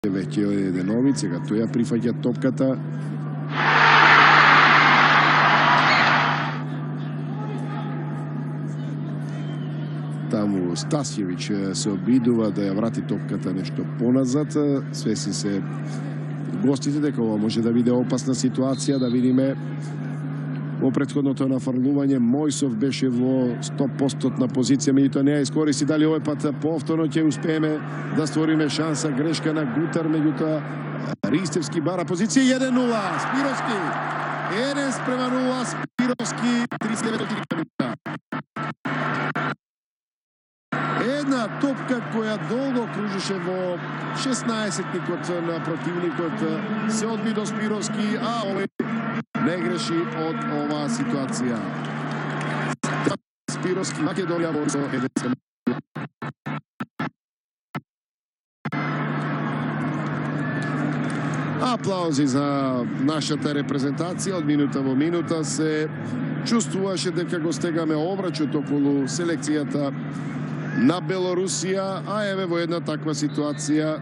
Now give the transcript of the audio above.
Веќе е Деновиц, сега тој ја прифаќа топката. Таму Стасјевиќ се обидува да ја врати топката нешто поназад. Свесни се гостите дека ова може да биде опасна ситуација, да видиме. Во претходното нафрлување Мојсов беше во 100% позиција, меѓутоа не ја искористи. Дали овој пат повторно ќе успееме да створиме шанса? Грешка на Гутар, меѓутоа Ристевски бара позиција 1-0. Спировски 1-0. Спировски 39 минута. Една топка која долго кружеше во 16-никот на противникот се одби до Спировски, а овој не греши од оваа ситуација. Спировски Македонија во 1-0. Аплаузи за нашата репрезентација. Од минута во минута се чувствуваше дека го стегаме обрачот околу селекцијата на Белорусија, а еве во една таква ситуација